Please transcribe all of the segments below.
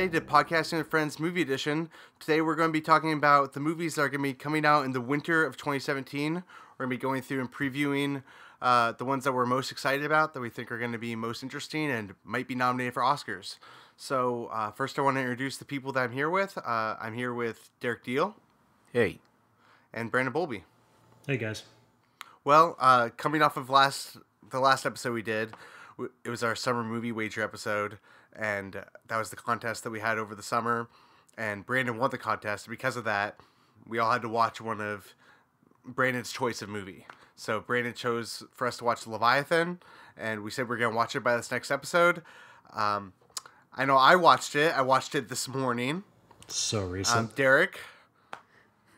everybody, to Podcasting with Friends Movie Edition. Today we're going to be talking about the movies that are going to be coming out in the winter of 2017. We're going to be going through and previewing the ones that we're most excited about, that we think are going to be most interesting and might be nominated for Oscars. So first I want to introduce the people that I'm here with. I'm here with Derek Deal. Hey. And Brandon Bowlby. Hey, guys. Well, coming off of the last episode we did, it was our summer movie wager episode, and that was the contest that we had over the summer, and Brandon won the contest. Because of that, we all had to watch one of Brandon's choice of movie. So Brandon chose for us to watch Leviathan, and we said we're going to watch it by this next episode. I know I watched it. I watched it this morning. So recent. Derek?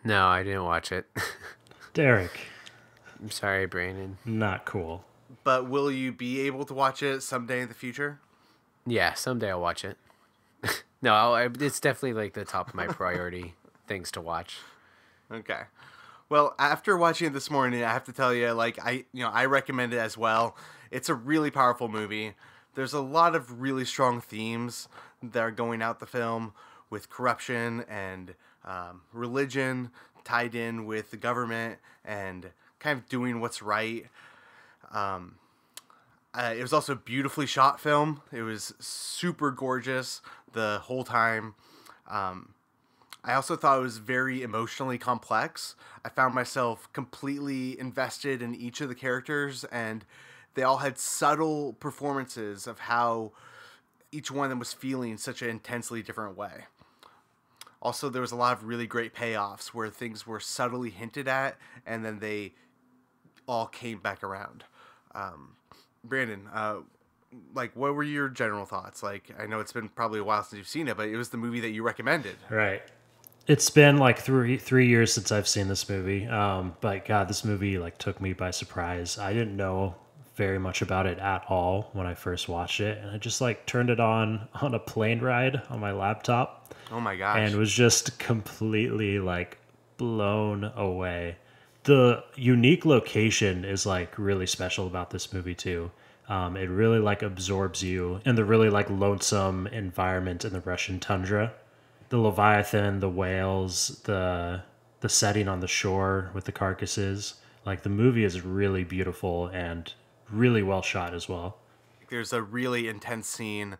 No, I didn't watch it. Derek. I'm sorry, Brandon. Not cool. But will you be able to watch it someday in the future? Yeah, someday I'll watch it. No, it's definitely like the top of my priority things to watch. Okay. Well, after watching it this morning, I have to tell you, I recommend it as well. It's a really powerful movie. There's a lot of really strong themes that are going out the film, with corruption and religion tied in with the government and kind of doing what's right. It was also a beautifully shot film. It was super gorgeous the whole time. I also thought it was very emotionally complex. I found myself completely invested in each of the characters, and they all had subtle performances of how each one of them was feeling such an intensely different way. Also, there was a lot of really great payoffs where things were subtly hinted at, and then they all came back around. Brandon, what were your general thoughts? I know it's been probably a while since you've seen it, but it was the movie that you recommended. Right. It's been like three years since I've seen this movie. But God, this movie took me by surprise. I didn't know very much about it at all when I first watched it, and I just turned it on a plane ride on my laptop. Oh my gosh. And was just completely blown away. The unique location is really special about this movie too. It really absorbs you in the really lonesome environment in the Russian tundra. The Leviathan, the whales, the setting on the shore with the carcasses. The movie is really beautiful and really well shot as well. There's a really intense scene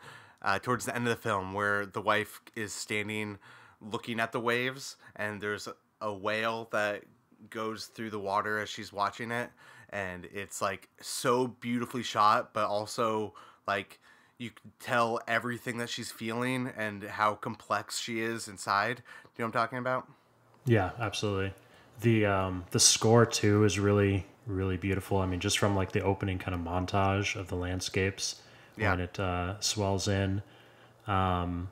towards the end of the film where the wife is standing looking at the waves, and there's a whale that goes through the water as she's watching it, and it's so beautifully shot, but also you can tell everything that she's feeling and how complex she is inside. Do you know what I'm talking about? Yeah, absolutely. The score too is really, really beautiful. I mean, just from the opening kind of montage of the landscapes when it swells in. And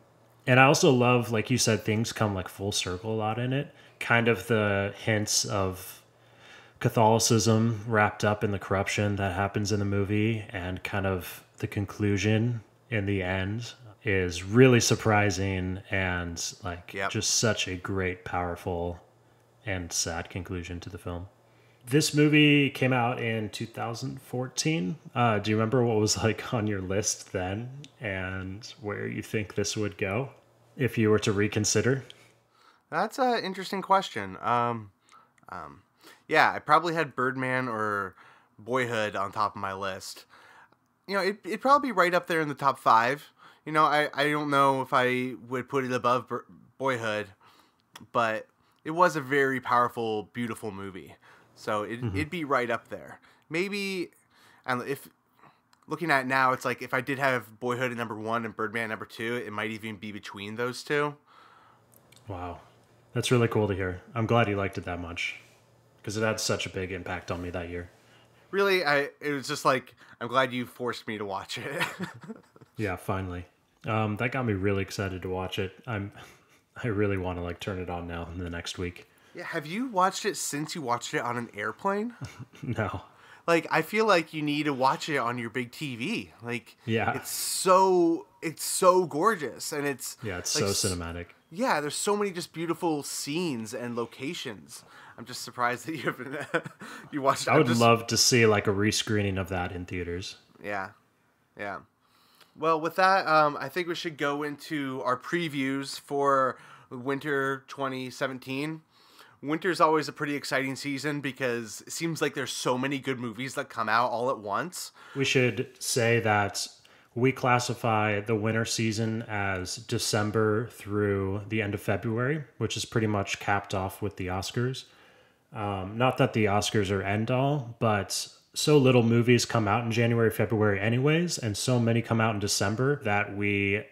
I also love, like you said, things come full circle a lot in it. Kind of the hints of Catholicism wrapped up in the corruption that happens in the movie, and kind of the conclusion in the end is really surprising and just such a great, powerful, and sad conclusion to the film. This movie came out in 2014. Do you remember what was on your list then, and where you think this would go if you were to reconsider? That's an interesting question. Yeah, I probably had Birdman or Boyhood on top of my list. It'd probably be right up there in the top 5. I don't know if I would put it above Boyhood, but it was a very powerful, beautiful movie. So it'd be right up there. Maybe, and if looking at it now, it's if I did have Boyhood at number 1 and Birdman at number 2, it might even be between those two. Wow. That's really cool to hear. I'm glad you liked it that much, because it had such a big impact on me that year. Really, it was just I'm glad you forced me to watch it. Yeah, finally. That got me really excited to watch it. I really want to turn it on now in the next week. Yeah, have you watched it since you watched it on an airplane? No. I feel like you need to watch it on your big TV. Yeah. It's so gorgeous, and it's so cinematic. Yeah, there's so many just beautiful scenes and locations. I'm just surprised that you haven't you watched it. I would love to see a rescreening of that in theaters. Yeah. Well, with that, I think we should go into our previews for winter 2017. Winter's always a pretty exciting season because it seems like there's so many good movies that come out all at once. We should say that we classify the winter season as December through the end of February, which is pretty much capped off with the Oscars. Not that the Oscars are end all, but so little movies come out in January, February anyways, and so many come out in December that we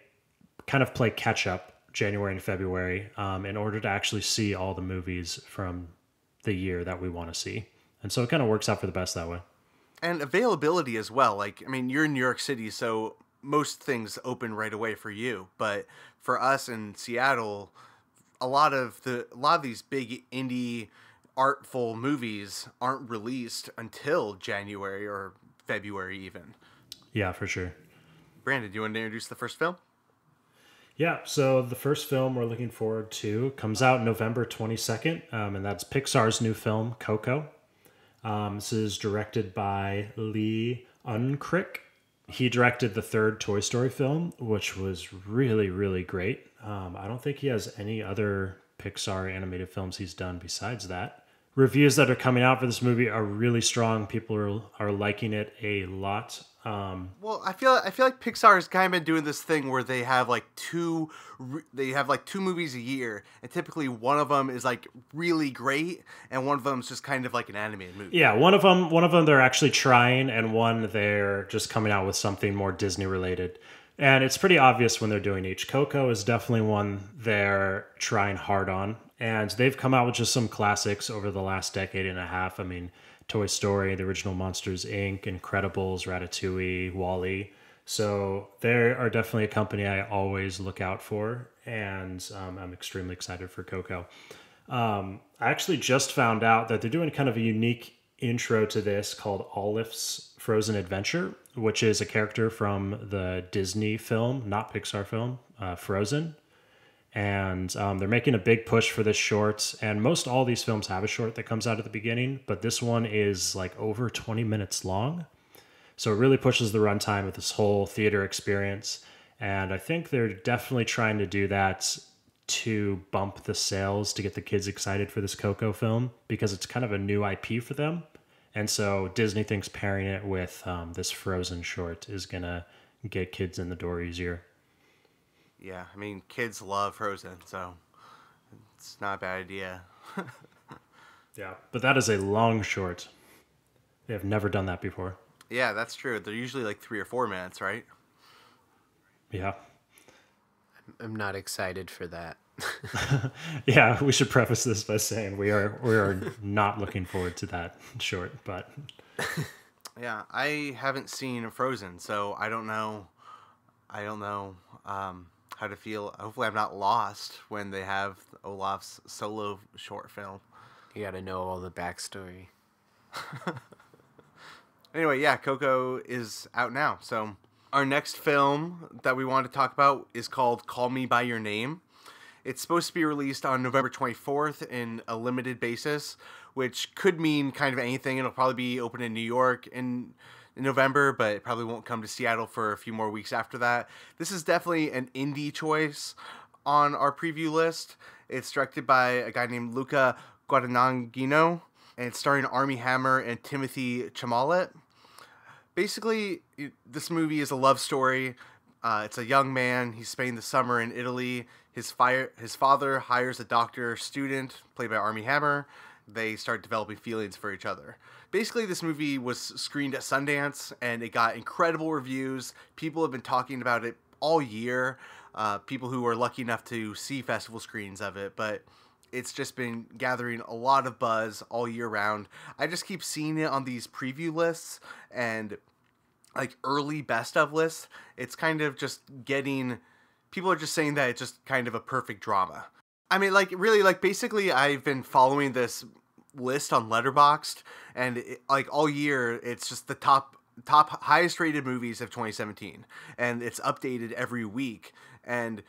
kind of play catch up January and February in order to actually see all the movies from the year that we want to see. And so it kind of works out for the best that way. And availability as well. Like, I mean, you're in New York City, so most things open right away for you. But for us in Seattle, a lot of these big indie artful movies aren't released until January or February even. Yeah, for sure. Brandon, do you want to introduce the first film? Yeah, so the first film we're looking forward to comes out November 22nd, and that's Pixar's new film, Coco. This is directed by Lee Unkrich. He directed the third Toy Story film, which was really, really great. I don't think he has any other Pixar animated films he's done besides that. Reviews that are coming out for this movie are really strong. People are liking it a lot. Well, I feel like Pixar has kind of been doing this thing where they have like two movies a year, and typically one of them is like really great, and one of them is just kind of like an animated movie. Yeah, one of them they're actually trying, and one they're just coming out with something more Disney related. And it's pretty obvious when they're doing each. Coco is definitely one they're trying hard on, and they've come out with just some classics over the last decade and a half. I mean, Toy Story, the original Monsters, Inc., Incredibles, Ratatouille, WALL-E. So they are definitely a company I always look out for, and I'm extremely excited for Coco. I actually just found out that they're doing kind of a unique intro to this called Olaf's Frozen Adventure, which is a character from the Disney film, not Pixar film, Frozen. And they're making a big push for this short, and most all these films have a short that comes out at the beginning, but this one is like over 20 minutes long. So it really pushes the runtime with this whole theater experience. And I think they're definitely trying to do that to bump the sales to get the kids excited for this Coco film, because it's kind of a new IP for them. And so Disney thinks pairing it with this Frozen short is going to get kids in the door easier. Yeah, I mean, kids love Frozen, so it's not a bad idea. Yeah, but that is a long short. They have never done that before. Yeah, that's true. They're usually like 3 or 4 minutes, right? Yeah. I'm not excited for that. Yeah, we should preface this by saying we are not looking forward to that short, but yeah, I haven't seen Frozen, so I don't know how to feel. Hopefully I'm not lost when they have Olaf's solo short film. You got to know all the backstory. Anyway, yeah, Coco is out now. So our next film that we want to talk about is called Call Me By Your Name. It's supposed to be released on November 24th in a limited basis, which could mean kind of anything. It'll probably be open in New York in November, but it probably won't come to Seattle for a few more weeks after that. This is definitely an indie choice on our preview list. It's directed by a guy named Luca Guadagnino, and it's starring Armie Hammer and Timothy Chalamet. Basically, this movie is a love story. It's a young man. He's spending the summer in Italy. His father hires a doctor student, played by Armie Hammer. They start developing feelings for each other. Basically, this movie was screened at Sundance, and it got incredible reviews. People have been talking about it all year. People who were lucky enough to see festival screenings of it, but it's just been gathering a lot of buzz all year round. I just keep seeing it on these preview lists and like early best of lists. It's kind of just getting, people are just saying that it's just kind of a perfect drama. I mean, like really, like basically I've been following this list on Letterboxd, and like all year it's just the top highest rated movies of 2017, and it's updated every week. And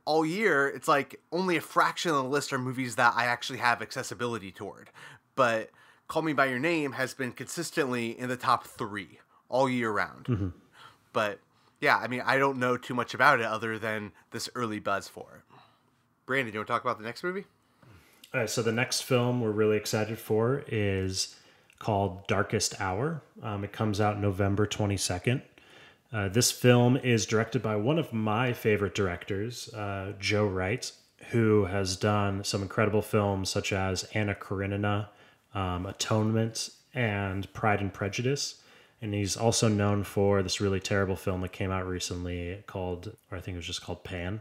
all year, it's like only a fraction of the list are movies that I actually have accessibility toward. But Call Me By Your Name has been consistently in the top 3 all year round. Mm-hmm. But yeah, I mean, I don't know too much about it other than this early buzz for it. Brandon, do you want to talk about the next movie? All right, so the next film we're really excited for is called Darkest Hour. It comes out November 22nd. This film is directed by one of my favorite directors, Joe Wright, who has done some incredible films such as Anna Karenina, Atonement, and Pride and Prejudice. And he's also known for this really terrible film that came out recently called, or I think it was just called Pan.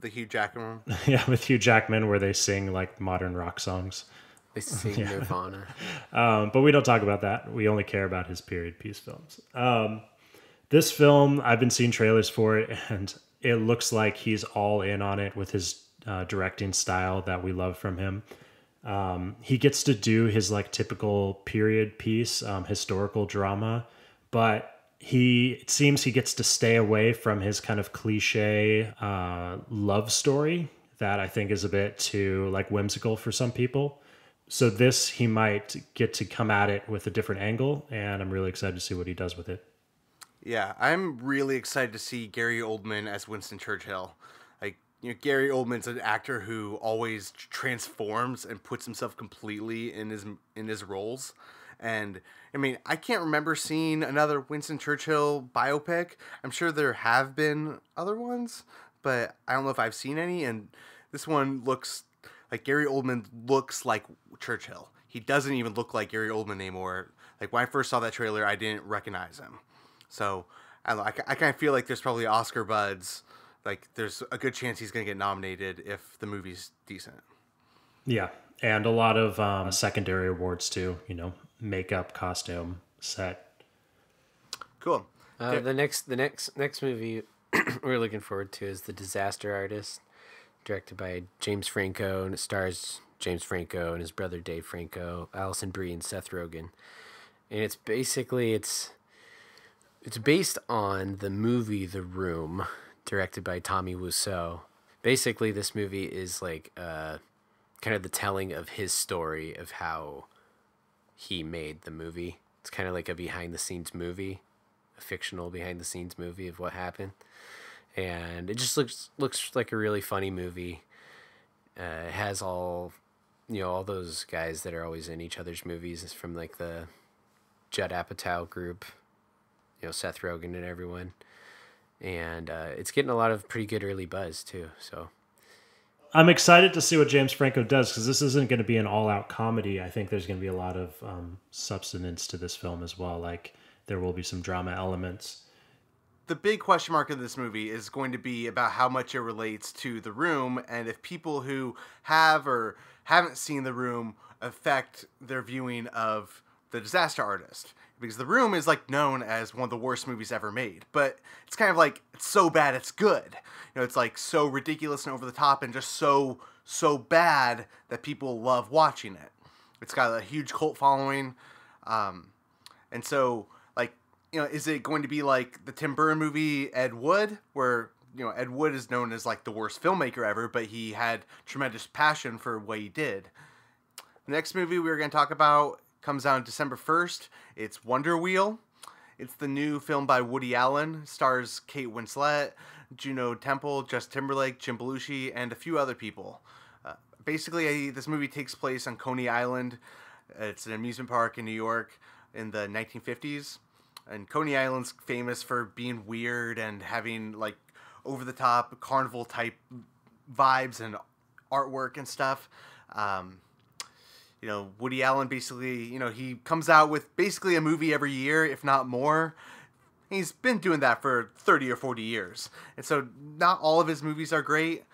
The Hugh Jackman one? Yeah, with Hugh Jackman, where they sing like modern rock songs. They sing Nirvana. But we don't talk about that. We only care about his period piece films. This film, I've been seeing trailers for it, and it looks like he's all in on it with his directing style that we love from him. He gets to do his like typical period piece, historical drama, but it seems he gets to stay away from his kind of cliche love story that I think is a bit too like whimsical for some people. So this, he might get to come at it with a different angle, and I'm really excited to see what he does with it. Yeah, I'm really excited to see Gary Oldman as Winston Churchill. Like, Gary Oldman's an actor who always transforms and puts himself completely in his roles. And I mean, I can't remember seeing another Winston Churchill biopic. I'm sure there have been other ones, but I don't know if I've seen any. And this one looks like Gary Oldman looks like Churchill. He doesn't even look like Gary Oldman anymore. Like, when I first saw that trailer, I didn't recognize him. So I don't know, I kind of feel like there's probably Oscar buds. Like, there's a good chance he's going to get nominated if the movie's decent. Yeah, and a lot of secondary awards too. Makeup, costume, set. Cool. The next movie we're looking forward to is The Disaster Artist, directed by James Franco, and it stars James Franco and his brother Dave Franco, Alison Brie, and Seth Rogen. And it's basically it's based on the movie The Room, directed by Tommy Wiseau. Basically, this movie is like kind of the telling of his story of how he made the movie. It's kind of like a behind-the-scenes movie, a fictional behind-the-scenes movie of what happened. And it just looks like a really funny movie. It has all those guys that are always in each other's movies. It's from like the Judd Apatow group, Seth Rogen and everyone. And it's getting a lot of pretty good early buzz too. So I'm excited to see what James Franco does, because this isn't going to be an all-out comedy. I think there's going to be a lot of substance to this film as well. Like, there will be some drama elements. The big question mark of this movie is going to be about how much it relates to The Room, and if people who have or haven't seen The Room affect their viewing of The Disaster Artist. Because The Room is like known as one of the worst movies ever made, but it's kind of like, it's so bad it's good. It's like so ridiculous and over the top and just so bad that people love watching it. It's got a huge cult following, and so like, is it going to be like the Tim Burton movie Ed Wood, where Ed Wood is known as like the worst filmmaker ever, but he had tremendous passion for what he did. The next movie we're going to talk about comes out December 1st. It's Wonder Wheel. It's the new film by Woody Allen. Stars Kate Winslet, Juno Temple, Justin Timberlake, Jim Belushi, and a few other people. Basically, this movie takes place on Coney Island. It's an amusement park in New York in the 1950s. And Coney Island's famous for being weird and having like over-the-top carnival-type vibes and artwork and stuff. Woody Allen basically, he comes out with basically a movie every year, if not more. He's been doing that for 30 or 40 years. And so not all of his movies are great.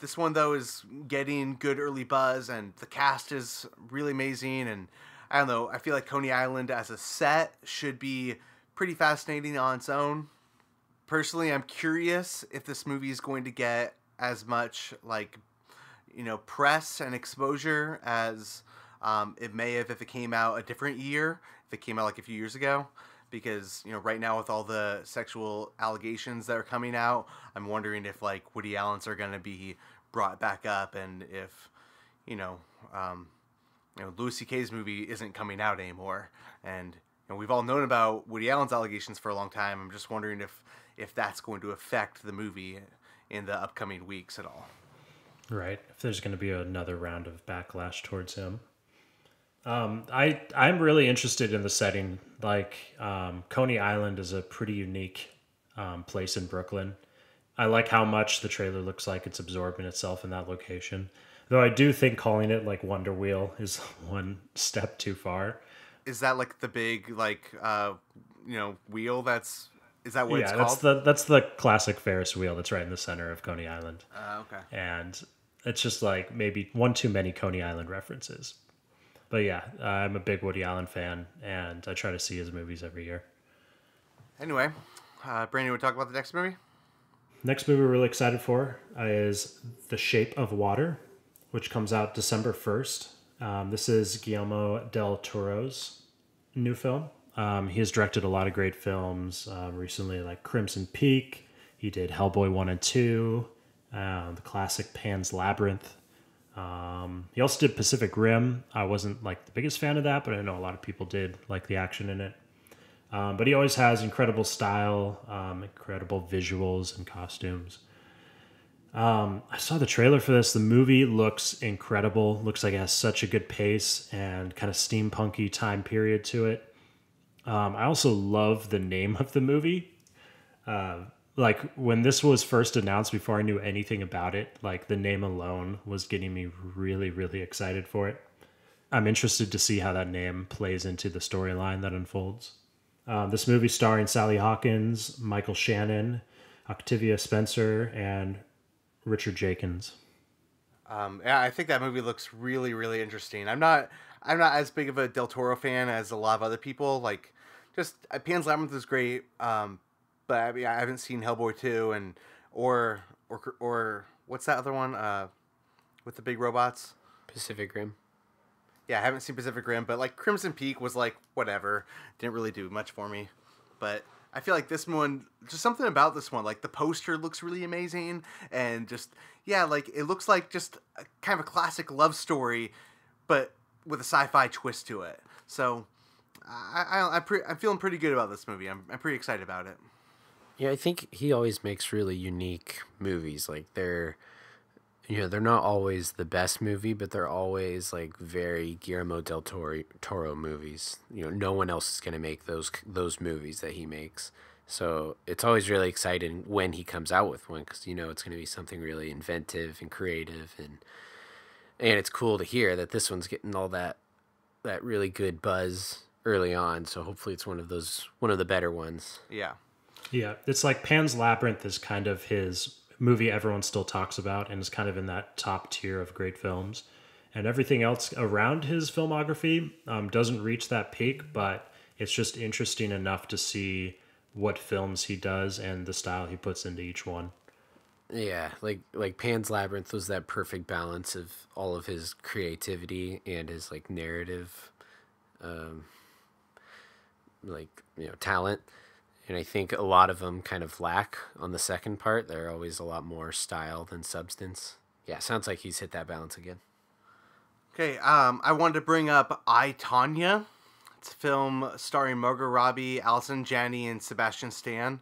This one, though, is getting good early buzz, and the cast is really amazing. And I don't know, I feel like Coney Island as a set should be pretty fascinating on its own. Personally, I'm curious if this movie is going to get as much, like, press and exposure as it may have if it came out a different year, if it came out like a few years ago. Because, right now with all the sexual allegations that are coming out, I'm wondering if like Woody Allen's are going to be brought back up, and if, Louis C.K.'s movie isn't coming out anymore. And we've all known about Woody Allen's allegations for a long time. I'm just wondering if that's going to affect the movie in the upcoming weeks at all. Right. If there's going to be another round of backlash towards him. I'm really interested in the setting. Like, Coney Island is a pretty unique place in Brooklyn. I like how much the trailer looks like it's absorbing itself in that location. Though I do think calling it like Wonder Wheel is one step too far. Is that like the big wheel? Is that what it's Yeah, called? that's the classic Ferris wheel that's right in the center of Coney Island. Okay. And it's just like maybe one too many Coney Island references. But yeah, I'm a big Woody Allen fan, and I try to see his movies every year. Anyway, Brandon, we talk about the next movie? Next movie we're really excited for is The Shape of Water, which comes out December 1st. This is Guillermo Del Toro's new film. He has directed a lot of great films recently, like Crimson Peak. He did Hellboy 1 and 2, the classic Pan's Labyrinth. He also did Pacific Rim. I wasn't like the biggest fan of that, but I know a lot of people did like the action in it. But he always has incredible style, incredible visuals and costumes. I saw the trailer for this. The movie looks incredible. Looks like it has such a good pace and kind of steampunky time period to it. I also love the name of the movie. Like when this was first announced, before I knew anything about it, like the name alone was getting me really, really excited for it. I'm interested to see how that name plays into the storyline that unfolds. This movie starring Sally Hawkins, Michael Shannon, Octavia Spencer, and Richard Jenkins. Yeah, I think that movie looks really, really interesting. I'm not as big of a Del Toro fan as a lot of other people. Like, just Pan's Labyrinth is great, but I mean, I haven't seen Hellboy 2 and or what's that other one with the big robots? Pacific Rim. Yeah, I haven't seen Pacific Rim, but like Crimson Peak was like whatever, didn't really do much for me. But I feel like this one, just something about this one, like the poster looks really amazing, and just like it looks like just kind of a classic love story, but with a sci-fi twist to it. So I'm feeling pretty good about this movie. I'm pretty excited about it. Yeah, I think he always makes really unique movies. Like they're not always the best movie, but they're always like very Guillermo del Toro movies. No one else is going to make those movies that he makes. So it's always really exciting when he comes out with one, because it's going to be something really inventive and creative, and it's cool to hear that this one's getting all that really good buzz early on. So hopefully it's one of the better ones. Yeah. Yeah, it's like Pan's Labyrinth is kind of his movie everyone still talks about and is kind of in that top tier of great films. And everything else around his filmography doesn't reach that peak, but it's just interesting enough to see what films he does and the style he puts into each one. Yeah, like Pan's Labyrinth was that perfect balance of all of his creativity and his like narrative, talent. And I think a lot of them kind of lack on the second part. They're always a lot more style than substance. Yeah, sounds like he's hit that balance again. Okay, I wanted to bring up I, Tonya. It's a film starring Margot Robbie, Allison Janney, and Sebastian Stan.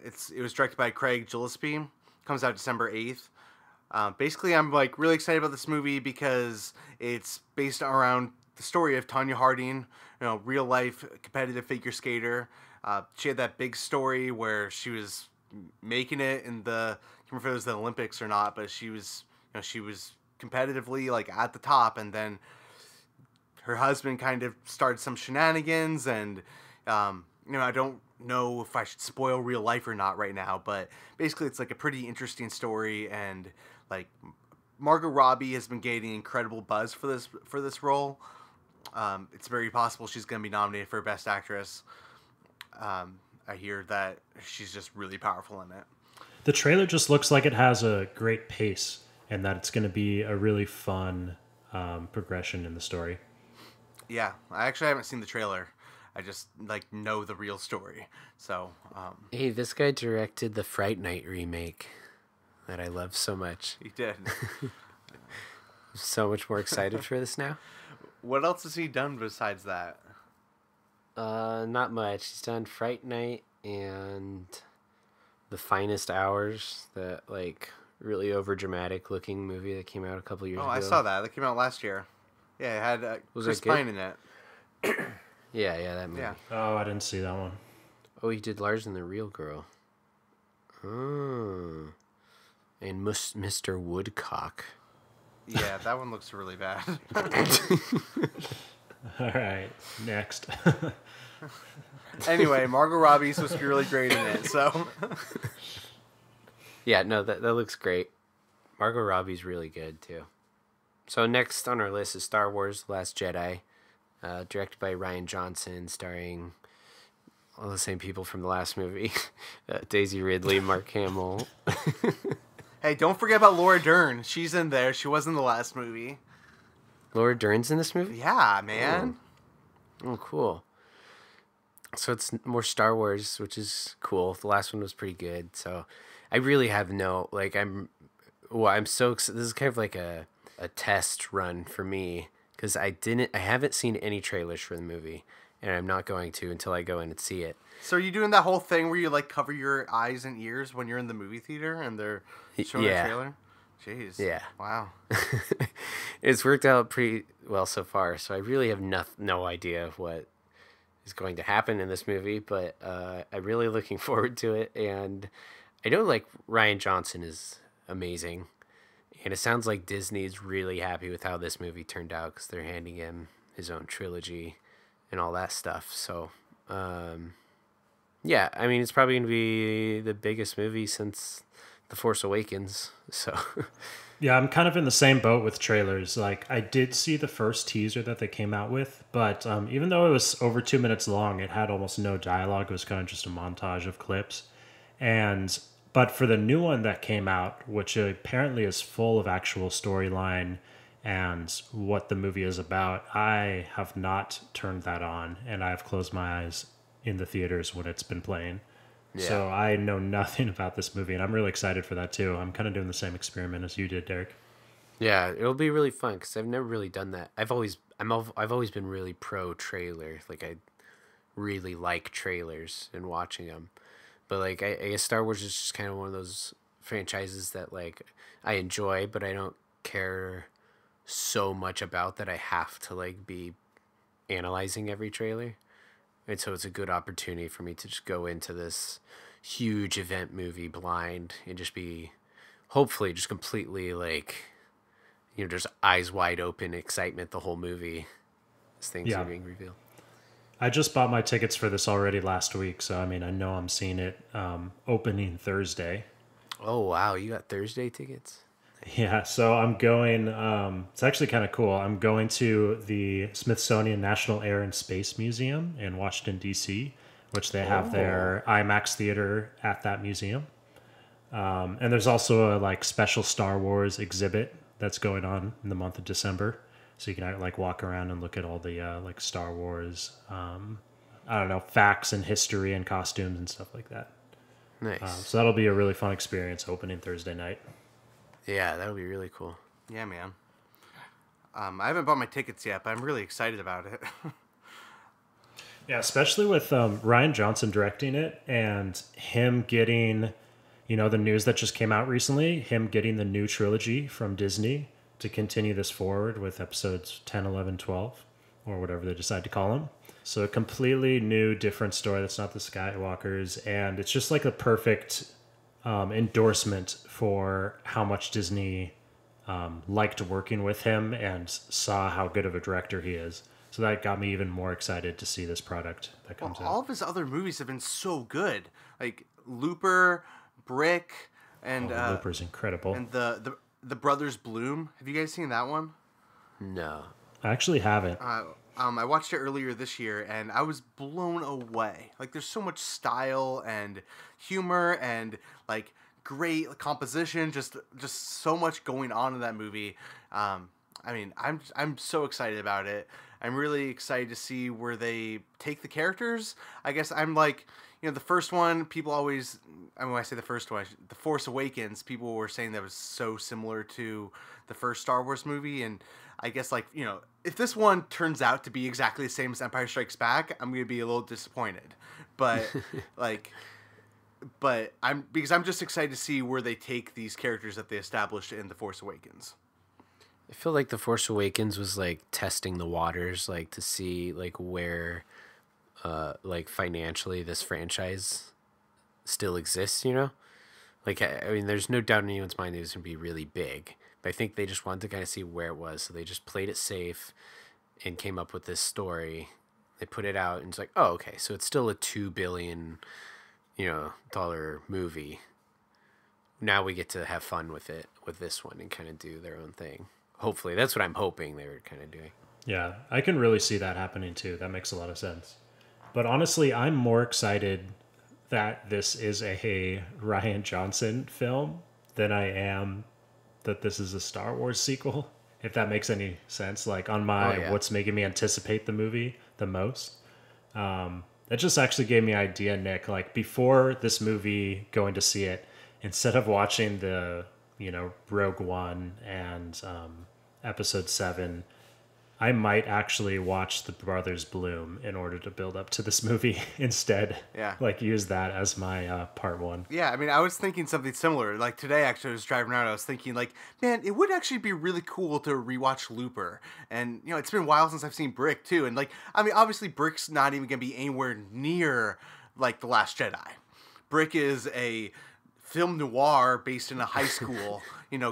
It was directed by Craig Gillespie. Comes out December 8th. Basically, I'm like really excited about this movie because it's based around the story of Tonya Harding, real life competitive figure skater. She had that big story where she was making it in I can't remember if it was the Olympics or not, but she was competitively like at the top, and then her husband kind of started some shenanigans, and I don't know if I should spoil real life or not right now, but basically it's like a pretty interesting story, and like Margot Robbie has been gaining incredible buzz for this role. It's very possible she's going to be nominated for Best Actress. I hear that she's just really powerful in it. The trailer just looks like it has a great pace and that it's going to be a really fun progression in the story. Yeah, I actually haven't seen the trailer. I just know the real story. So, Hey, this guy directed the Fright Night remake that I love so much. He did. So much more excited for this now. What else has he done besides that? Not much. He's done Fright Night and The Finest Hours, that like really over dramatic looking movie that came out a couple years ago. Oh, I saw that. That came out last year. Yeah, it had Was Chris it good? Pine in it. Yeah, that movie. Yeah. Oh, I didn't see that one. Oh, he did Lars and the Real Girl. Oh. And Mr. Woodcock. Yeah, that one looks really bad. All right, next. Anyway, Margot Robbie's supposed to be really great in it, so. Yeah, no, that looks great. Margot Robbie's really good, too. So next on our list is Star Wars: The Last Jedi, directed by Rian Johnson, starring all the same people from the last movie. Daisy Ridley, Mark Hamill. Hey, don't forget about Laura Dern. She's in there. She was in the last movie. Laura Dern's in this movie? Yeah, man. Oh, cool. So it's more Star Wars, which is cool. The last one was pretty good. So I really have I'm so excited. This is kind of like a test run for me because I haven't seen any trailers for the movie, and I'm not going to until I go in and see it. So are you doing that whole thing where you like cover your eyes and ears when you're in the movie theater and they're showing a trailer? Jeez. Yeah. Wow. It's worked out pretty well so far, so I really have no idea what is going to happen in this movie, but I'm really looking forward to it, and I know like Rian Johnson is amazing, and it sounds like Disney's really happy with how this movie turned out because they're handing him his own trilogy and all that stuff. So, yeah, I mean, it's probably going to be the biggest movie since The Force Awakens. So, Yeah, I'm kind of in the same boat with trailers. Like, I did see the first teaser that they came out with, but even though it was over 2 minutes long, it had almost no dialogue. It was kind of just a montage of clips. But for the new one that came out, which apparently is full of actual storyline and what the movie is about, I have not turned that on, and I have closed my eyes in the theaters when it's been playing. Yeah. So I know nothing about this movie, and I'm really excited for that too. I'm kind of doing the same experiment as you did, Derek. yeah, it'll be really fun because I've never really done that. I've always been really pro trailer. Like I really like trailers and watching them, but like I guess Star Wars is just kind of one of those franchises that like I enjoy, but I don't care so much about that I have to like be analyzing every trailer. And so it's a good opportunity for me to just go into this huge event movie blind and just be hopefully just completely like, just eyes wide open excitement the whole movie as things are being revealed. I just bought my tickets for this already last week, so I mean, I know I'm seeing it opening Thursday. Oh, wow. You got Thursday tickets? Yeah, so I'm going, it's actually kind of cool. I'm going to the Smithsonian National Air and Space Museum in Washington, D.C., which they have their IMAX theater at that museum. And there's also a special Star Wars exhibit that's going on in the month of December. So you can walk around and look at all the Star Wars, facts and history and costumes and stuff like that. Nice. So that'll be a really fun experience opening Thursday night. Yeah, that'll be really cool. Yeah, man. I haven't bought my tickets yet, but I'm really excited about it. Yeah, especially with Rian Johnson directing it and him getting, the news that just came out recently, him getting the new trilogy from Disney to continue this forward with episodes 10, 11, 12, or whatever they decide to call them. So a completely new, different story that's not the Skywalkers, and it's just like a perfect endorsement for how much Disney liked working with him and saw how good of a director he is. So that got me even more excited to see this product that comes out. All of his other movies have been so good, like Looper, Brick, and Looper's incredible. And the Brothers Bloom. Have you guys seen that one? No. I actually haven't. I watched it earlier this year, and I was blown away. Like, there's so much style and humor and great composition. Just so much going on in that movie. I mean, I'm so excited about it. I'm really excited to see where they take the characters. I guess I'm the first one, people always, when I say the first one, The Force Awakens, people were saying that was so similar to the first Star Wars movie. And I guess, if this one turns out to be exactly the same as Empire Strikes Back, I'm going to be a little disappointed. But, but I'm just excited to see where they take these characters that they established in The Force Awakens. I feel like The Force Awakens was like testing the waters, like to see like where, like financially this franchise still exists. You know, like I mean, there's no doubt in anyone's mind that it was gonna be really big, but I think they just wanted to kind of see where it was, so they just played it safe and came up with this story. They put it out, and it's like, oh, okay, so it's still a $2 billion, dollar movie. Now we get to have fun with it with this one and kind of do their own thing. Hopefully, that's what I'm hoping they were kind of doing. Yeah, I can really see that happening too. That makes a lot of sense. But honestly, I'm more excited that this is a Rian Johnson film than I am that this is a Star Wars sequel, if that makes any sense. Like on my what's making me anticipate the movie the most. That just actually gave me an idea, Nick. Like before this movie, going to see it, instead of watching the, Rogue One and Episode 7, I might actually watch The Brothers Bloom in order to build up to this movie instead. Yeah. Like use that as my part one. Yeah, I mean, I was thinking something similar. Like today, actually, I was driving around. I was thinking, like, man, it would actually be really cool to rewatch Looper. And it's been a while since I've seen Brick too. And like, I mean, obviously, Brick's not even gonna be anywhere near like The Last Jedi. Brick is a film noir based in a high school.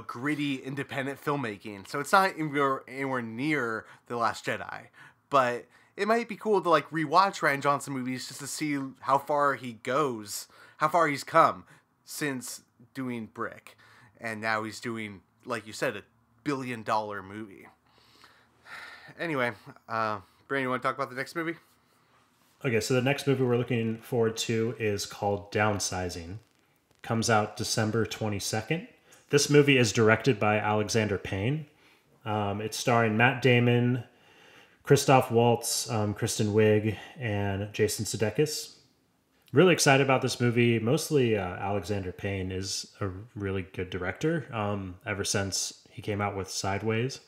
Gritty, independent filmmaking. So it's not anywhere near The Last Jedi. But it might be cool to like rewatch Rian Johnson movies just to see how far he goes, how far he's come since doing Brick. And now he's doing, like you said, $1 billion movie. Anyway, Brandon, you want to talk about the next movie? Okay, so the next movie we're looking forward to is called Downsizing. Comes out December 22nd. This movie is directed by Alexander Payne. It's starring Matt Damon, Christoph Waltz, Kristen Wiig, and Jason Sudeikis. Really excited about this movie. Mostly Alexander Payne is a really good director. Ever since he came out with Sideways,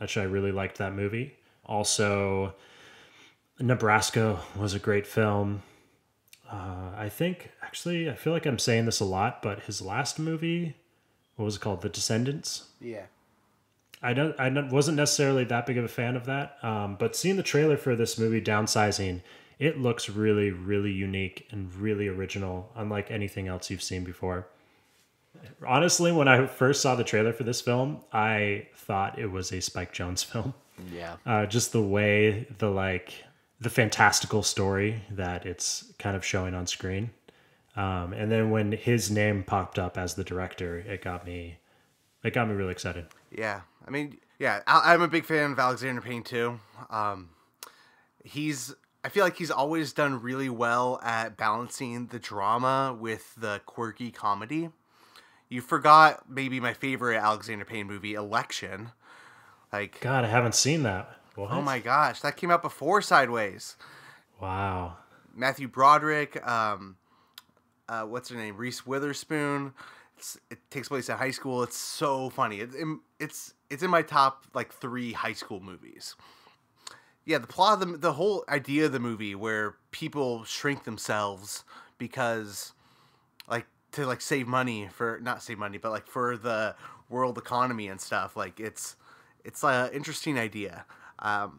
actually I really liked that movie. Also, Nebraska was a great film. I feel like I'm saying this a lot, but his last movie, what was it called? The Descendants? Yeah. I wasn't necessarily that big of a fan of that, but seeing the trailer for this movie, Downsizing, it looks really, really unique and really original, unlike anything else you've seen before. Honestly, when I first saw the trailer for this film, I thought it was a Spike Jonze film. Yeah. Just the way the fantastical story that it's kind of showing on screen. And then when his name popped up as the director, it got me really excited. Yeah. I mean, yeah, I'm a big fan of Alexander Payne too. I feel like he's always done really well at balancing the drama with the quirky comedy. You forgot maybe my favorite Alexander Payne movie, Election. Like, God, I haven't seen that. What? Oh my gosh, that came out before Sideways. Wow. Matthew Broderick, what's her name? Reese Witherspoon. It takes place at high school. It's so funny. It's in my top like 3 high school movies. Yeah, the plot of the whole idea of the movie where people shrink themselves because to save money for for the world economy and stuff. Like it's an interesting idea. I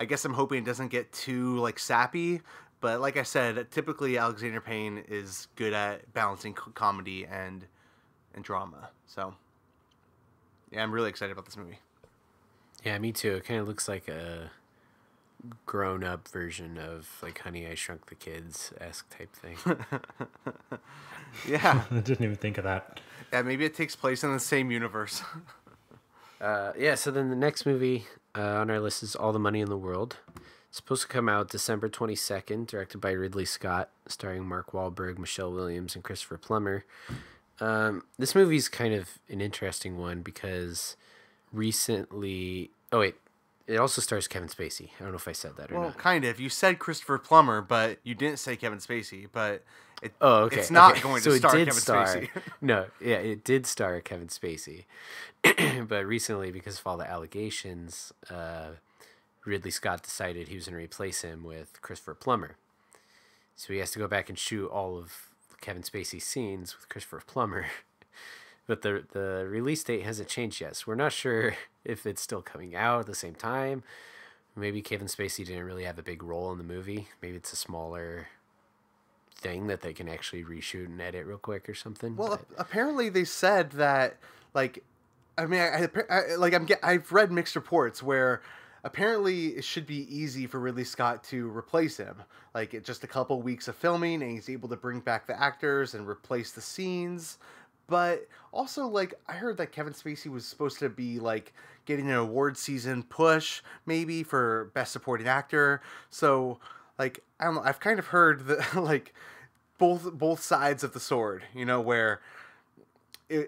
guess I'm hoping it doesn't get too sappy, but like I said, typically Alexander Payne is good at balancing comedy and drama. So yeah, I'm really excited about this movie. Yeah, me too. It kind of looks like a grown-up version of Honey, I Shrunk the Kids-esque type thing. Yeah. I didn't even think of that. Yeah, maybe it takes place in the same universe. So then the next movie on our list is All the Money in the World. It's supposed to come out December 22nd, directed by Ridley Scott, starring Mark Wahlberg, Michelle Williams, and Christopher Plummer. This movie's kind of an interesting one because recently... Oh, wait. It also stars Kevin Spacey. I don't know if I said that or not. Well, kind of. You said Christopher Plummer, but you didn't say Kevin Spacey. But it's not going to star Kevin Spacey. No, yeah, it did star Kevin Spacey. But recently, because of all the allegations, Ridley Scott decided he was going to replace him with Christopher Plummer. So he has to go back and shoot all of Kevin Spacey scenes with Christopher Plummer. But the release date hasn't changed yet, so we're not sure if it's still coming out at the same time. Maybe Kevin Spacey didn't really have a big role in the movie. Maybe it's a smaller thing that they can actually reshoot and edit real quick or something. Well, apparently they said that, like, I mean, I've read mixed reports where apparently it should be easy for Ridley Scott to replace him. Like, just a couple weeks of filming, and he's able to bring back the actors and replace the scenes. But also, like, I heard that Kevin Spacey was supposed to be, like, getting an award season push, maybe, for Best Supporting Actor. So, like, I don't know, I've kind of heard that, like, both sides of the sword, you know, where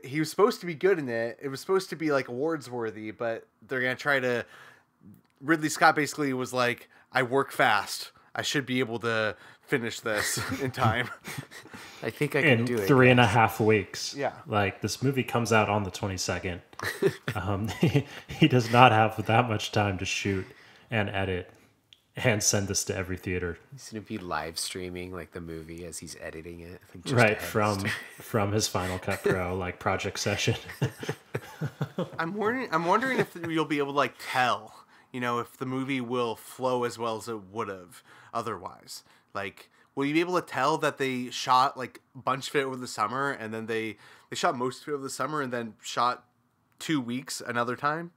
he was supposed to be good in it. It was supposed to be, like, awards worthy, but they're going to try to... Ridley Scott basically was like, I work fast. I should be able to finish this in time. I think I can do it. 3.5 weeks. Yeah. Like, this movie comes out on the 22nd. He does not have that much time to shoot and edit and send this to every theater. He's going to be live streaming, like, the movie as he's editing it. I think Right, from his Final Cut Pro, like, project session. I'm wondering if you'll be able to, like, tell, you know, if the movie will flow as well as it would have otherwise. Like, will you be able to tell that they shot, like, a bunch of it over the summer, and then they shot most of it over the summer, and then shot 2 weeks another time?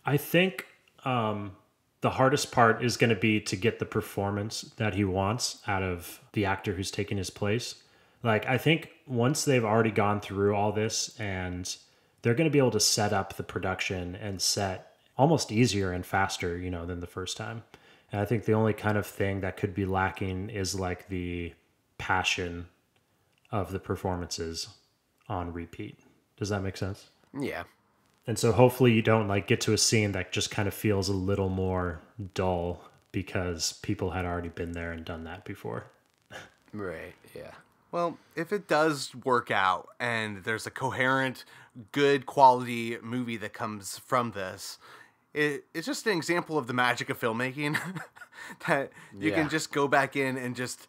I think the hardest part is going to be to get the performance that he wants out of the actor who's taking his place. Like, I think once they've already gone through all this, and they're going to be able to set up the production and set almost easier and faster, you know, than the first time. And I think the only kind of thing that could be lacking is, like, the passion of the performances on repeat. Does that make sense? Yeah. And so hopefully you don't, like, get to a scene that just kind of feels a little more dull because people had already been there and done that before. Right, yeah. Well, if it does work out and there's a coherent, good quality movie that comes from this, it's just an example of the magic of filmmaking that you can just go back in and just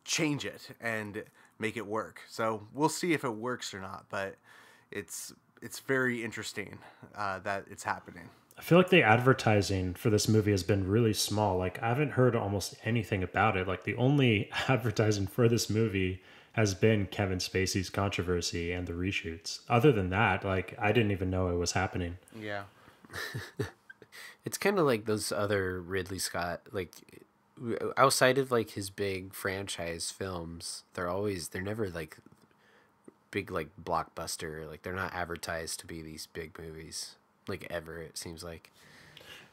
change it and make it work. So we'll see if it works or not, but it's very interesting that it's happening. I feel like the advertising for this movie has been really small. Like, I haven't heard almost anything about it. Like, the only advertising for this movie has been Kevin Spacey's controversy and the reshoots. Other than that, like, I didn't even know it was happening. Yeah. It's kind of like those other Ridley Scott, like, outside of, like, his big franchise films, they're never, like, big, like, blockbuster. Like, they're not advertised to be these big movies, like, ever, it seems like.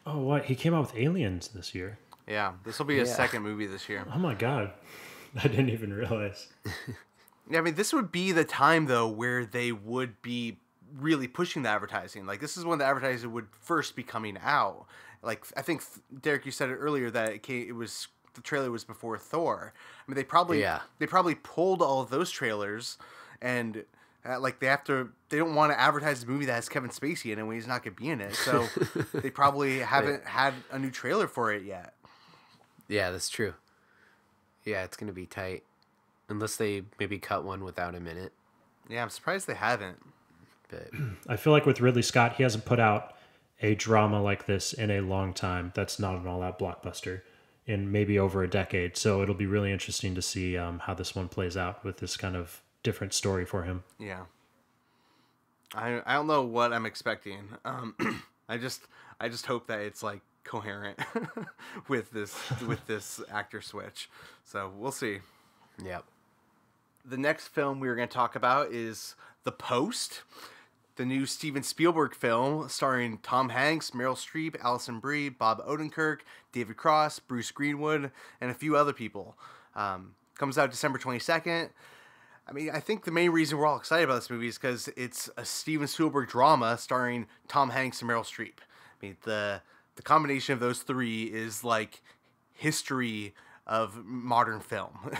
Oh, what? He came out with Aliens this year. Yeah, this will be his second movie this year. Oh my God. I didn't even realize. Yeah, I mean, this would be the time, though, where they would be really pushing the advertising. Like, this is when the advertising would first be coming out. Like, I think, Derek, you said it earlier that the trailer was before Thor. I mean, they probably pulled all of those trailers, and like, they don't want to advertise a movie that has Kevin Spacey in it when he's not going to be in it. So they probably haven't had a new trailer for it yet. Yeah, that's true. Yeah, it's going to be tight. Unless they maybe cut one without him in it. Yeah, I'm surprised they haven't. But I feel like with Ridley Scott, he hasn't put out a drama like this in a long time. That's not an all-out blockbuster in maybe over a decade. So it'll be really interesting to see how this one plays out with this kind of different story for him. Yeah. I don't know what I'm expecting. I just hope that it's, like, coherent with this actor switch. So we'll see. Yep. The next film we were going to talk about is The Post, the new Steven Spielberg film starring Tom Hanks, Meryl Streep, Alison Brie, Bob Odenkirk, David Cross, Bruce Greenwood, and a few other people. Comes out December 22nd. I mean, I think the main reason we're all excited about this movie is because it's a Steven Spielberg drama starring Tom Hanks and Meryl Streep. I mean, the combination of those three is, like, history of modern film.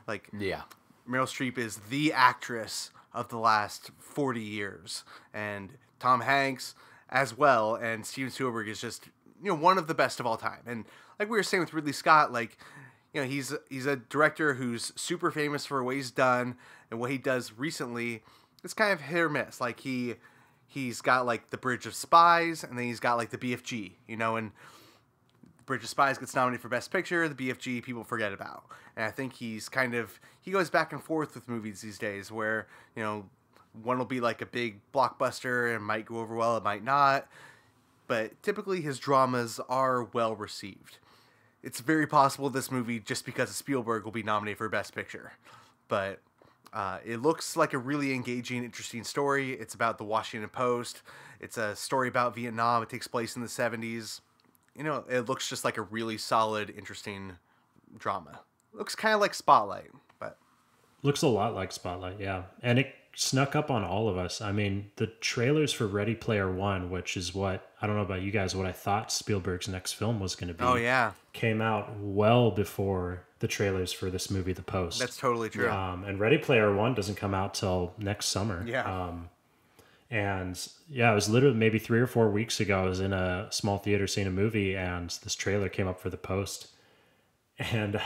Like, yeah, Meryl Streep is the actress of the last 40 years, and Tom Hanks as well, and Steven Spielberg is just, you know, one of the best of all time. And like we were saying with Ridley Scott, like, he's a director who's super famous for what he's done, and what he does recently is kind of hit or miss. Like he's got like The Bridge of Spies, and then he's got like the BFG, and Bridge of Spies gets nominated for Best Picture. The BFG people forget about. And I think he goes back and forth with movies these days where, one will be like a big blockbuster and might go over well, it might not. But typically his dramas are well received. It's very possible this movie, just because of Spielberg, will be nominated for Best Picture. But it looks like a really engaging, interesting story. It's about the Washington Post. It's a story about Vietnam. It takes place in the 70s. It looks just like a really solid, interesting drama. Looks kind of like Spotlight, but... Looks a lot like Spotlight, yeah. And it snuck up on all of us. I mean, the trailers for Ready Player One, which is what, I don't know about you guys, what I thought Spielberg's next film was going to be. Oh, yeah. Came out well before the trailers for this movie, The Post. That's totally true. And Ready Player One doesn't come out till next summer. Yeah. And yeah, it was literally maybe 3 or 4 weeks ago. I was in a small theater seeing a movie, and this trailer came up for The Post, and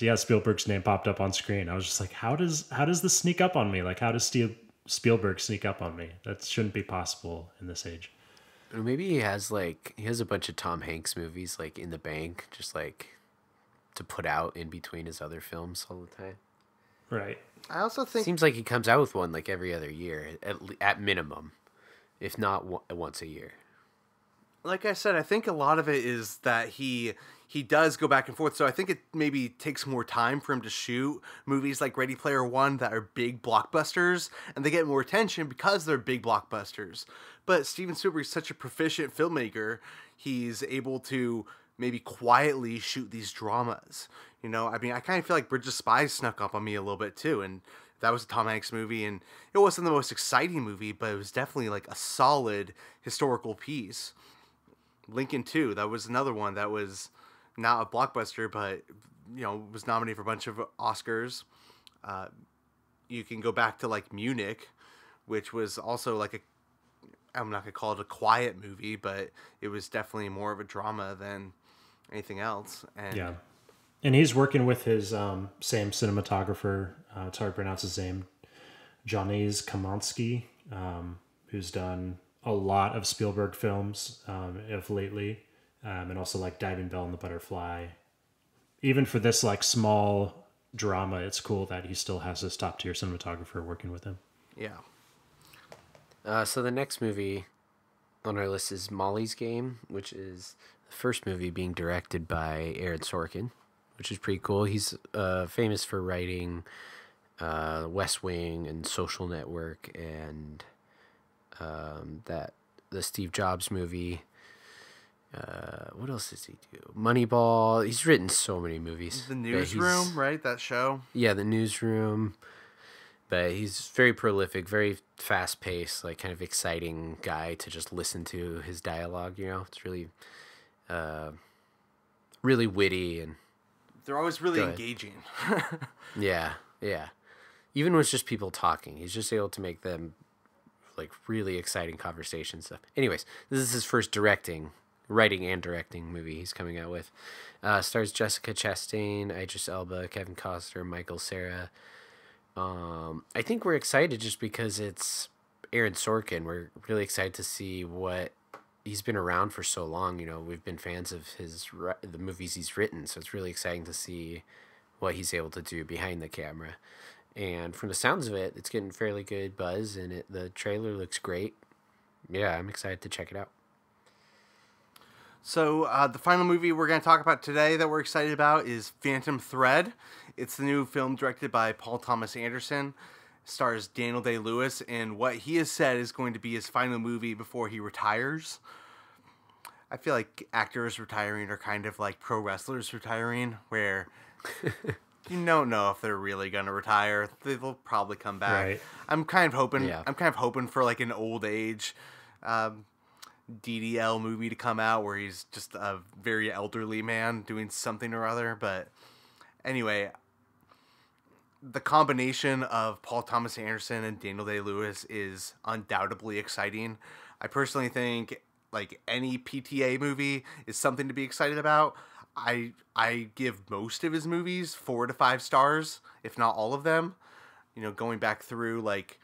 yeah, Spielberg's name popped up on screen. I was just like, how does this sneak up on me? Like, how does Spielberg sneak up on me? That shouldn't be possible in this age. Or maybe he has a bunch of Tom Hanks movies like in the bank, just like to put out in between his other films all the time. Right. I also think... Seems like he comes out with one like every other year, at minimum, if not once a year. Like I said, I think a lot of it is that he does go back and forth. So I think it maybe takes more time for him to shoot movies like Ready Player One that are big blockbusters, and they get more attention because they're big blockbusters. But Steven Spielberg is such a proficient filmmaker, he's able to maybe quietly shoot these dramas. I mean, I kind of feel like Bridge of Spies snuck up on me a little bit too, and that was a Tom Hanks movie, and it wasn't the most exciting movie, but it was definitely like a solid historical piece. Lincoln 2, that was another one that was not a blockbuster, but was nominated for a bunch of Oscars. You can go back to like Munich, which was also like I'm not gonna call it a quiet movie, but it was definitely more of a drama than anything else. And yeah. And he's working with his same cinematographer, it's hard to pronounce his name, Janusz Kaminski, who's done a lot of Spielberg films of lately, and also like Diving Bell and the Butterfly. Even for this like small drama, it's cool that he still has this top tier cinematographer working with him. Yeah. So the next movie on our list is Molly's Game, which is the first movie being directed by Aaron Sorkin, which is pretty cool. He's famous for writing West Wing and Social Network and the Steve Jobs movie. What else does he do? Moneyball. He's written so many movies. The Newsroom, right? That show? Yeah, The Newsroom. But he's very prolific, very fast-paced, like kind of exciting guy to just listen to his dialogue, It's really, really witty and they're always really good. Engaging. Yeah. Even when it's just people talking, he's just able to make them like really exciting conversation stuff. Anyways, this is his first writing and directing movie he's coming out with. Stars Jessica Chastain, Idris Elba, Kevin Costner, Michael Cera. I think we're excited just because it's Aaron Sorkin. We're really excited to see what he's been around for so long. We've been fans of the movies he's written, so it's really exciting to see what he's able to do behind the camera. And from the sounds of it, it's getting fairly good buzz, and the trailer looks great. Yeah, I'm excited to check it out. So the final movie we're going to talk about today that we're excited about is Phantom Thread. It's the new film directed by Paul Thomas Anderson. Stars Daniel Day-Lewis, and what he has said is going to be his final movie before he retires. I feel like actors retiring are kind of like pro wrestlers retiring, where you don't know if they're really going to retire. They'll probably come back. Right. I'm kind of hoping. Yeah. I'm kind of hoping for like an old age DDL movie to come out where he's just a very elderly man doing something or other. But anyway, the combination of Paul Thomas Anderson and Daniel Day-Lewis is undoubtedly exciting. I personally think like any PTA movie is something to be excited about. I give most of his movies 4 to 5 stars, if not all of them. You know, going back through, like,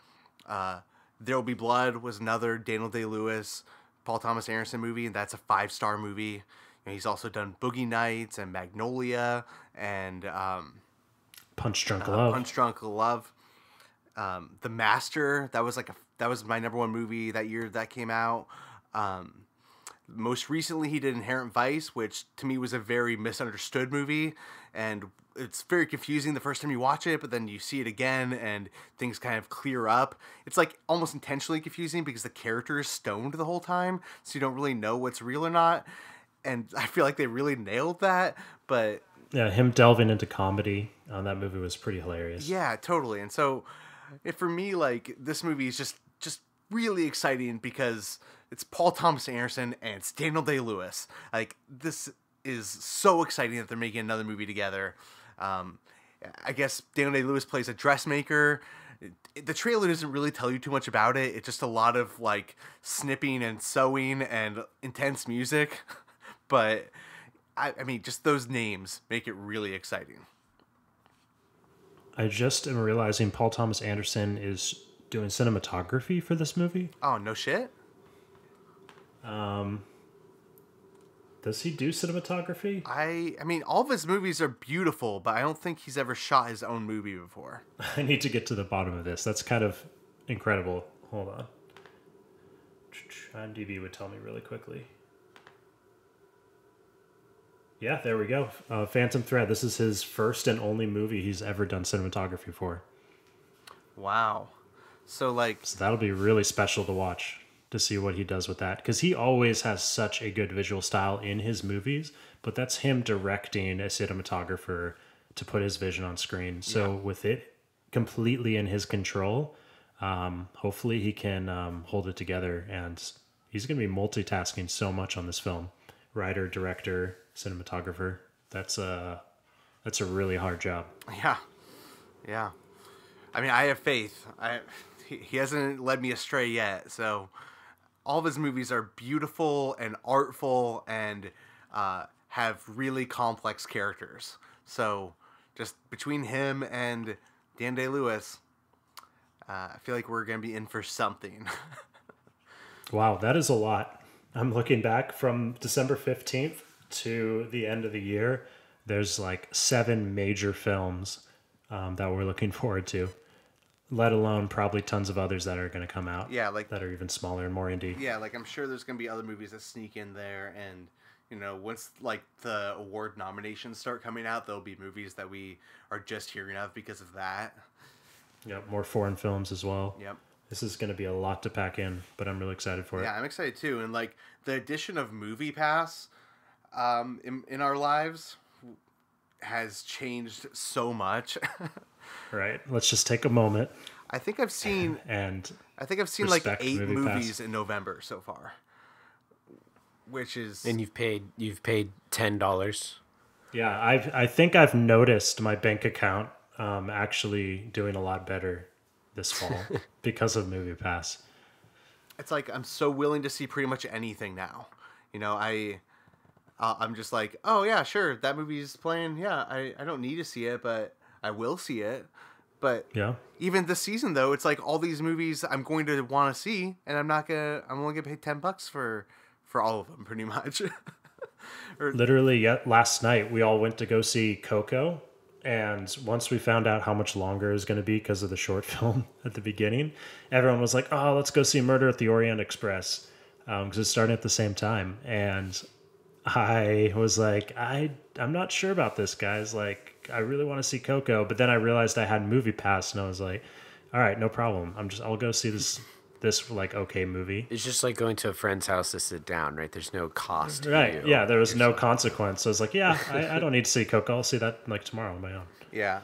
There Will Be Blood was another Daniel Day-Lewis, Paul Thomas Anderson movie, and that's a 5-star movie. You know, he's also done Boogie Nights and Magnolia and Punch Drunk Love. Punch Drunk Love. The Master, that was my number one movie that year that came out. Most recently, he did Inherent Vice, which to me was a very misunderstood movie, and it's very confusing the first time you watch it, but then you see it again and things kind of clear up. It's like almost intentionally confusing because the character is stoned the whole time, so you don't really know what's real or not. And I feel like they really nailed that, but yeah, him delving into comedy on that movie was pretty hilarious. yeah, totally. And so for me, like, this movie is just really exciting because it's Paul Thomas Anderson and it's Daniel Day-Lewis. Like, this is so exciting that they're making another movie together. I guess Daniel Day-Lewis plays a dressmaker. The trailer doesn't really tell you too much about it. It's just a lot of, like, snipping and sewing and intense music. But, I mean, just those names make it really exciting. I just am realizing Paul Thomas Anderson is doing cinematography for this movie. Oh, no shit? Does he do cinematography? I mean, all of his movies are beautiful, but I don't think he's ever shot his own movie before. I need to get to the bottom of this. That's kind of incredible. Hold on. IMDb would tell me really quickly. Yeah, there we go. Phantom Thread. This is his first and only movie he's ever done cinematography for. Wow. So that'll be really special to watch, to see what he does with that. Because he always has such a good visual style in his movies, but that's him directing a cinematographer to put his vision on screen. So with it completely in his control, hopefully he can hold it together. And he's going to be multitasking so much on this film. Writer, director, cinematographer. That's a really hard job. Yeah. I mean, I have faith. He hasn't led me astray yet. So all of his movies are beautiful and artful and have really complex characters. So just between him and Dan Day-Lewis, I feel like we're going to be in for something. Wow, that is a lot. I'm looking back from December 15th to the end of the year. There's like 7 major films that we're looking forward to, let alone probably tons of others that are going to come out. Yeah, like that are even smaller and more indie. Yeah, like I'm sure there's going to be other movies that sneak in there, and you know, once like the award nominations start coming out, there'll be movies that we are just hearing of because of that. Yep, more foreign films as well. Yep. This is going to be a lot to pack in, but I'm really excited for it. Yeah, I'm excited too. And like the addition of Movie Pass in our lives has changed so much. Right. Let's just take a moment. I think I've seen like 8 movies in November so far, which is and you've paid $10. Yeah, I think I've noticed my bank account actually doing a lot better this fall because of Movie Pass. It's like I'm so willing to see pretty much anything now. You know, I'm just like, oh yeah, sure, that movie's playing. Yeah, I don't need to see it, but I will see it. But yeah, even this season though, it's like all these movies I'm going to want to see, and I'm only gonna pay $10 for all of them, pretty much. Literally, last night we all went to go see Coco. And once we found out how much longer it was going to be because of the short film at the beginning, everyone was like, oh, let's go see Murder at the Orient Express because it's starting at the same time. And I was like, I'm not sure about this, guys. Like, I really want to see Coco. But then I realized I had Movie Pass, and I was like, all right, no problem. I'll go see this like okay movie. It's just like going to a friend's house to sit down, right? There's no cost. Right. Yeah, there was no consequence. So I was like, yeah, I don't need to see Coco. I'll see that like tomorrow on my own. Yeah.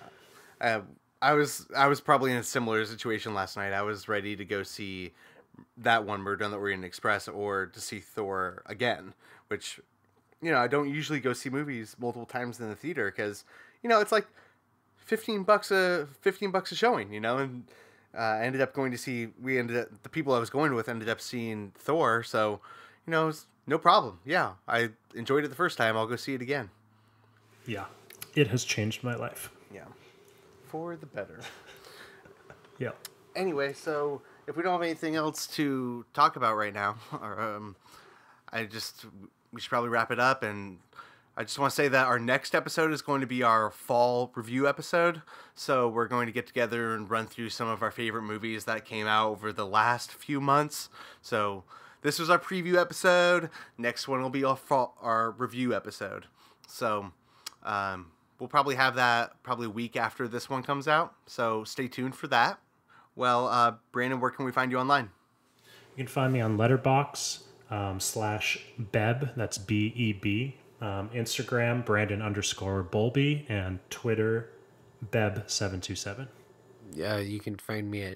I was probably in a similar situation last night. I was ready to go see that one, Murder on the Orient Express, or to see Thor again, which, you know, I don't usually go see movies multiple times in the theater because, you know, it's like $15 a showing, you know, and the people I was going with ended up seeing Thor. So, you know, it was no problem. Yeah. I enjoyed it the first time. I'll go see it again. Yeah, it has changed my life. Yeah, for the better. Yeah. Anyway, so if we don't have anything else to talk about right now, or we should probably wrap it up. And I just want to say that our next episode is going to be our fall review episode. So we're going to get together and run through some of our favorite movies that came out over the last few months. So this was our preview episode. Next one will be our review episode. So we'll probably have that a week after this one comes out. So stay tuned for that. Well, Brandon, where can we find you online? You can find me on Letterboxd /Beb. That's BEB. Instagram, Brandon_Bolby, and Twitter, Beb727. Yeah, you can find me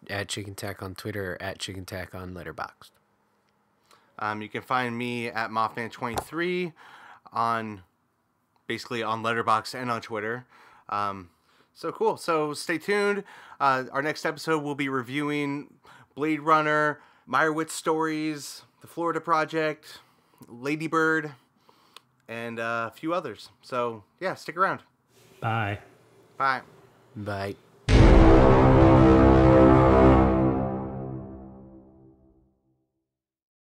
at Chicken Tack on Twitter or at Chicken Tack on Letterboxd. You can find me at Mothman23 on Letterboxd and on Twitter. So cool. So stay tuned. Our next episode we'll be reviewing Blade Runner, Meyerowitz Stories, The Florida Project, Lady Bird, and a few others. So yeah, stick around. Bye. Bye. Bye.